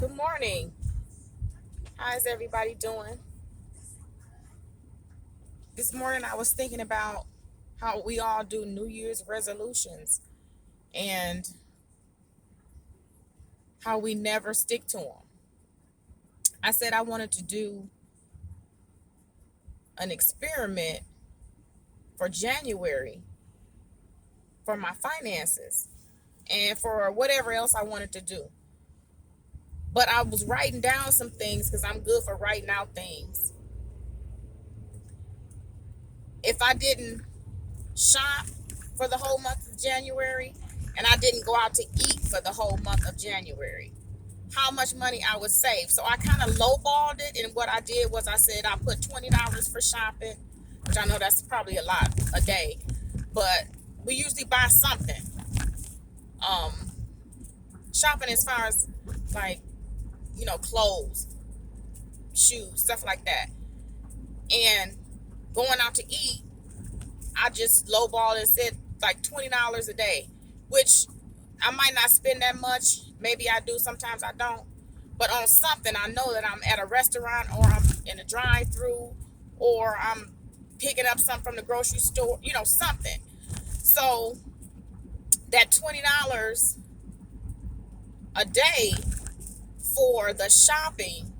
Good morning. How's everybody doing? This morning I was thinking about how we all do New Year's resolutions and how we never stick to them. I said I wanted to do an experiment for January for my finances and for whatever else I wanted to do. But I was writing down some things because I'm good for writing out things. If I didn't shop for the whole month of January and I didn't go out to eat for the whole month of January, how much money I would save. So I kind of lowballed it. And what I did was I said I put $20 for shopping, which I know that's probably a lot a day, but we usually buy something. Um, Shopping as far as like, clothes, shoes, stuff like that. And going out to eat, I just lowballed and said like $20 a day, which I might not spend that much. Maybe I do, sometimes I don't. But on something, I know that I'm at a restaurant or I'm in a drive-through or I'm picking up something from the grocery store, something. So that $20 a day for the shopping,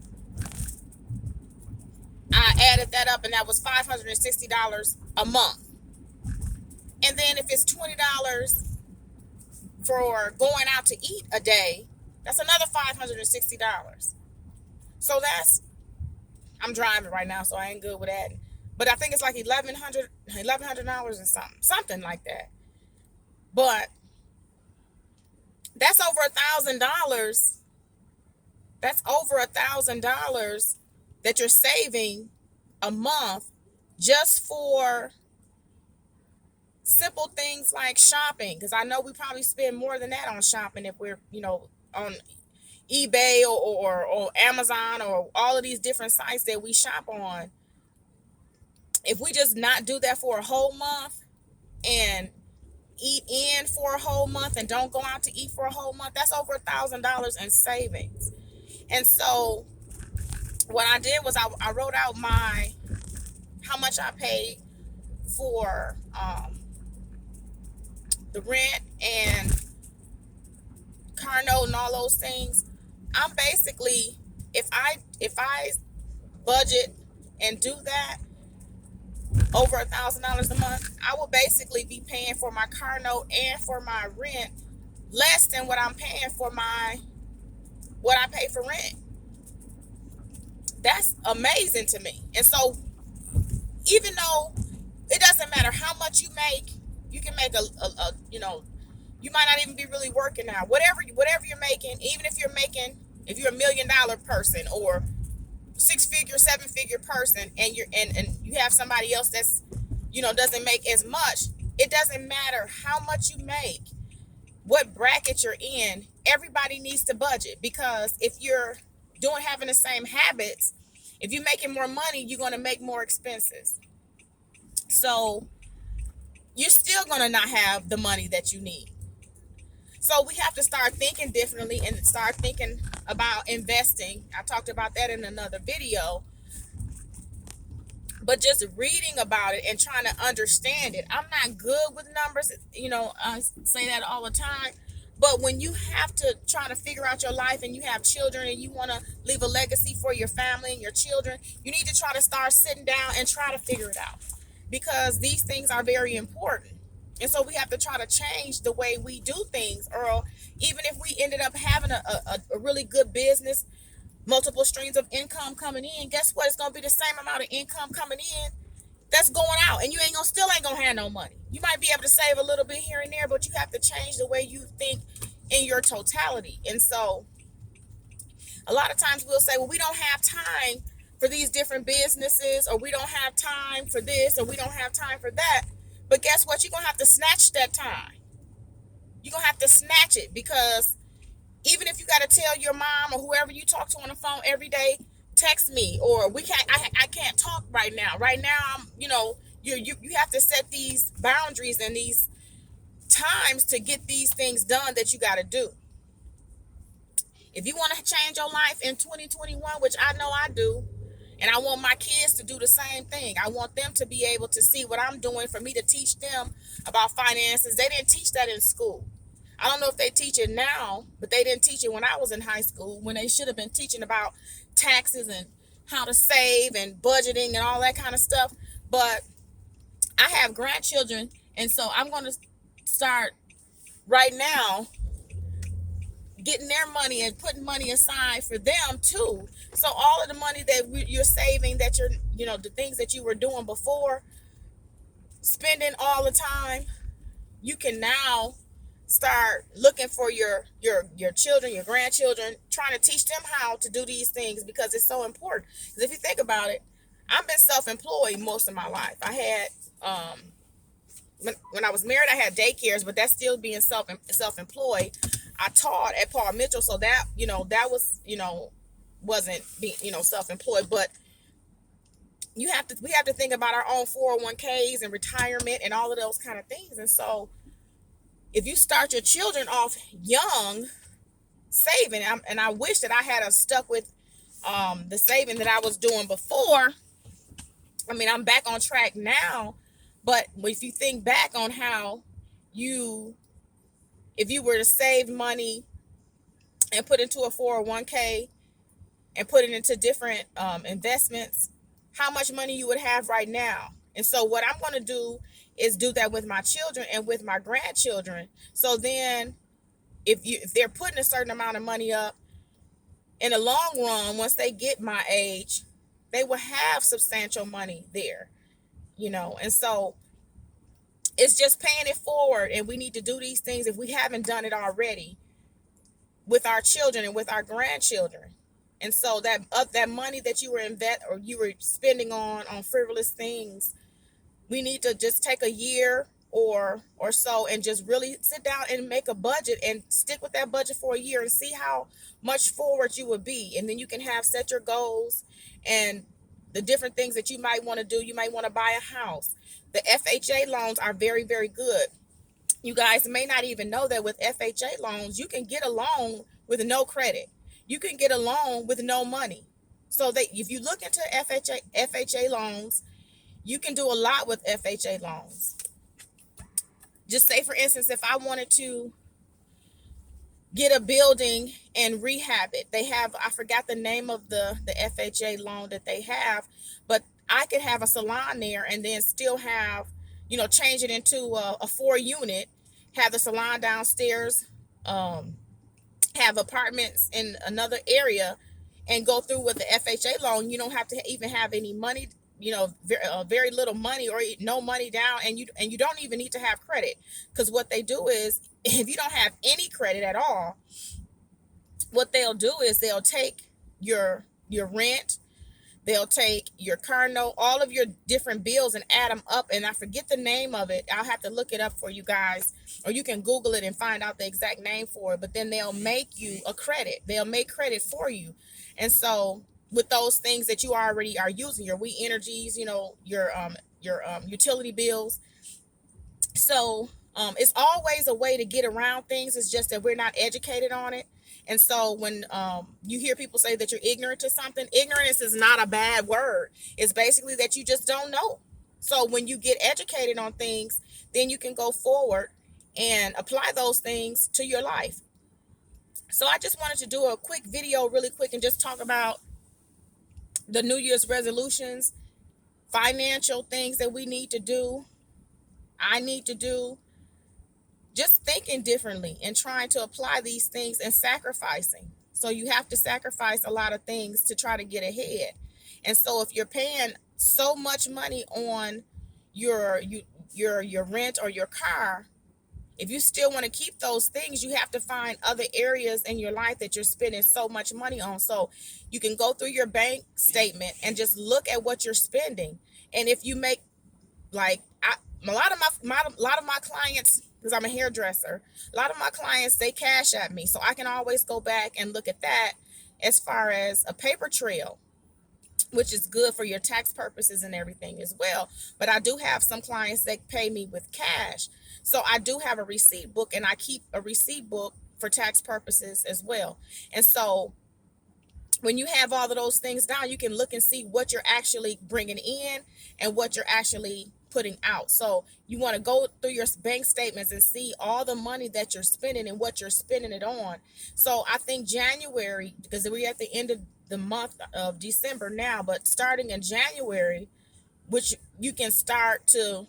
I added that up and that was $560 a month. And then if it's $20 for going out to eat a day, that's another $560. So I'm driving right now, so I ain't good with that. But I think it's like $1,100 and something like that. But that's over $1,000. That's over $1,000 that you're saving a month just for simple things like shopping. Because I know we probably spend more than that on shopping if we're, on eBay or Amazon or all of these different sites that we shop on. If we just not do that for a whole month and eat in for a whole month and don't go out to eat for a whole month, that's over $1,000 in savings. And so what I did was I wrote out how much I paid for the rent and car note and all those things. I'm basically, if I budget and do that over $1,000 a month, I will basically be paying for my car note and for my rent less than what I'm paying for what I pay for rent. That's amazing to me. And so even though it doesn't matter how much you make, you can make you might not even be really working now. Whatever you're making, even if if you're $1 million person or 6-figure, 7-figure person, and you have somebody else that's doesn't make as much, it doesn't matter how much you make, what bracket you're in. Everybody needs to budget, because if you're having the same habits, if you're making more money, you're going to make more expenses. So you're still going to not have the money that you need. So we have to start thinking differently and start thinking about investing. I talked about that in another video. But just reading about it and trying to understand it. I'm not good with numbers. I say that all the time. But when you have to try to figure out your life and you have children and you want to leave a legacy for your family and your children, you need to try to start sitting down and try to figure it out, because these things are very important. And so we have to try to change the way we do things. Or even if we ended up having a really good business, multiple streams of income coming in, guess what? It's going to be the same amount of income coming in that's going out, and you still ain't gonna have no money. You might be able to save a little bit here and there, but you have to change the way you think in your totality. And so a lot of times we'll say, well, we don't have time for these different businesses, or we don't have time for this, or we don't have time for that. But guess what? You're gonna have to snatch that time. You're gonna have to snatch it, because even if you got to tell your mom or whoever you talk to on the phone every day, text me, or I can't talk right now. Right now, you have to set these boundaries and these times to get these things done that you got to do. If you want to change your life in 2021, which I know I do, and I want my kids to do the same thing. I want them to be able to see what I'm doing, for me to teach them about finances. They didn't teach that in school. I don't know if they teach it now, but they didn't teach it when I was in high school, when they should have been teaching about taxes and how to save and budgeting and all that kind of stuff. But I have grandchildren, and so I'm going to start right now getting their money and putting money aside for them too. So all of the money that you're saving, that you're, the things that you were doing before, spending all the time, you can now start looking for your children, your grandchildren, trying to teach them how to do these things, because it's so important. Because if you think about it, I've been self-employed most of my life. I had when I was married, I had daycares, but that's still being self-employed. I taught at Paul Mitchell, so that that was wasn't being self-employed. But we have to think about our own 401ks and retirement and all of those kind of things. And so if you start your children off young saving, and I wish that I had stuck with the saving that I was doing before. I mean, I'm back on track now, but if you think back on how if you were to save money and put into a 401k and put it into different investments, how much money you would have right now. And so what I'm going to do is do that with my children and with my grandchildren. So then if they're putting a certain amount of money up, in the long run, once they get my age, they will have substantial money there, and so it's just paying it forward. And we need to do these things, if we haven't done it already, with our children and with our grandchildren. And so that money that you were spending on frivolous things, we need to just take a year or so and just really sit down and make a budget and stick with that budget for a year and see how much forward you would be. And then you can set your goals and the different things that you might want to do. You might want to buy a house. The FHA loans are very, very good. You guys may not even know that with FHA loans, you can get a loan with no credit. You can get a loan with no money. So if you look into FHA loans, you can do a lot with FHA loans. Just say, for instance, if I wanted to get a building and rehab it, I forgot the name of the FHA loan that they have, but I could have a salon there and then still have, change it into a 4-unit, have the salon downstairs, have apartments in another area, and go through with the FHA loan. You don't have to even have any money, very little money or no money down, and you don't even need to have credit, because what they do is, if you don't have any credit at all, what they'll do is they'll take your rent, they'll take your car note, all of your different bills, and add them up. And I forget the name of it. I'll have to look it up for you guys, or you can Google it and find out the exact name for it. But then they'll make you a credit. They'll make credit for you. And so with those things that you already are using, your We Energies, your utility bills. So it's always a way to get around things. It's just that we're not educated on it. And so when you hear people say that you're ignorant to something, ignorance is not a bad word. It's basically that you just don't know. So when you get educated on things, then you can go forward and apply those things to your life. So I just wanted to do a quick video really quick and just talk about the New Year's resolutions, financial things that we need to do, I need to do, just thinking differently and trying to apply these things and sacrificing. So you have to sacrifice a lot of things to try to get ahead. And so if you're paying so much money on your rent or your car, if you still want to keep those things, you have to find other areas in your life that you're spending so much money on. So you can go through your bank statement and just look at what you're spending. And if you make, like, a lot of my clients, because I'm a hairdresser, a lot of my clients, they cash at me. So I can always go back and look at that as far as a paper trail, which is good for your tax purposes and everything as well. But I do have some clients that pay me with cash. So I do have a receipt book, and I keep a receipt book for tax purposes as well. And so when you have all of those things down, you can look and see what you're actually bringing in and what you're actually putting out. So you want to go through your bank statements and see all the money that you're spending and what you're spending it on. So I think January, because we're at the end of the month of December now, but starting in January, which you can start to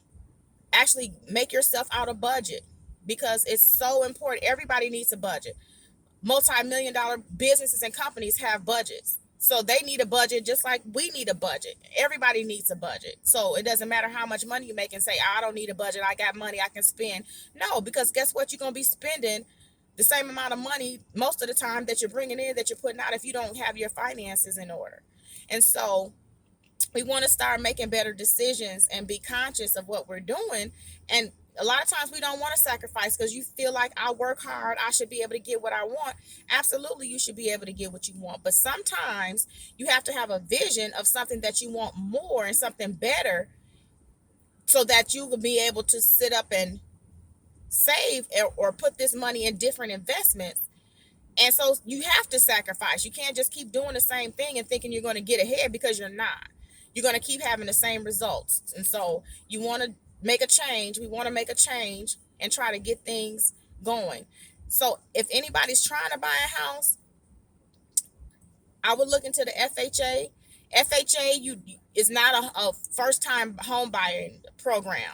actually make yourself out a budget, because it's so important. Everybody needs a budget. Multi-million dollar businesses and companies have budgets. So they need a budget just like we need a budget. Everybody needs a budget. So it doesn't matter how much money you make and say, I don't need a budget, I got money I can spend. No, because guess what? You're going to be spending the same amount of money most of the time that you're bringing in, that you're putting out, if you don't have your finances in order. And so we want to start making better decisions and be conscious of what we're doing. And a lot of times we don't want to sacrifice because you feel like, I work hard, I should be able to get what I want. Absolutely, you should be able to get what you want. But sometimes you have to have a vision of something that you want more and something better, so that you will be able to sit up and save or put this money in different investments. And so you have to sacrifice. You can't just keep doing the same thing and thinking you're going to get ahead, because you're not. You're going to keep having the same results. And so you want to make a change. We want to make a change and try to get things going. So if anybody's trying to buy a house, I would look into the FHA. FHA is not a first-time home buying program.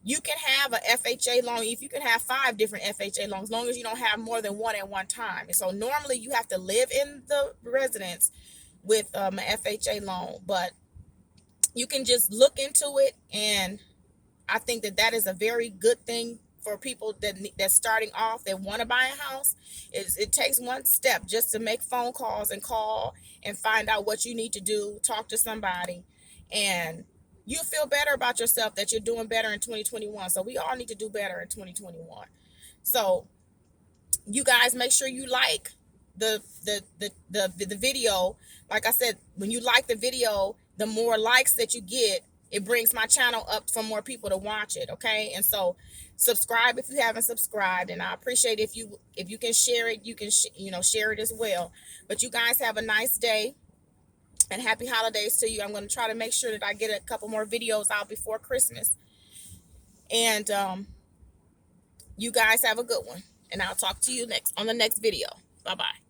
You can have a FHA loan if you can have 5 different FHA loans, as long as you don't have more than one at one time. And so normally you have to live in the residence with an FHA loan, but you can just look into it. And I think that is a very good thing for people that's starting off, that want to buy a house. It takes one step just to make phone calls and call and find out what you need to do, talk to somebody, and you feel better about yourself, that you're doing better in 2021. So we all need to do better in 2021. So you guys, make sure you like the video. Like I said, when you like the video, the more likes that you get, it brings my channel up for more people to watch it. Okay. And so subscribe if you haven't subscribed, and I appreciate if you can share it. You can share it as well. But you guys have a nice day and happy holidays to you. I'm going to try to make sure that I get a couple more videos out before Christmas. And you guys have a good one, and I'll talk to you on the next video. Bye bye.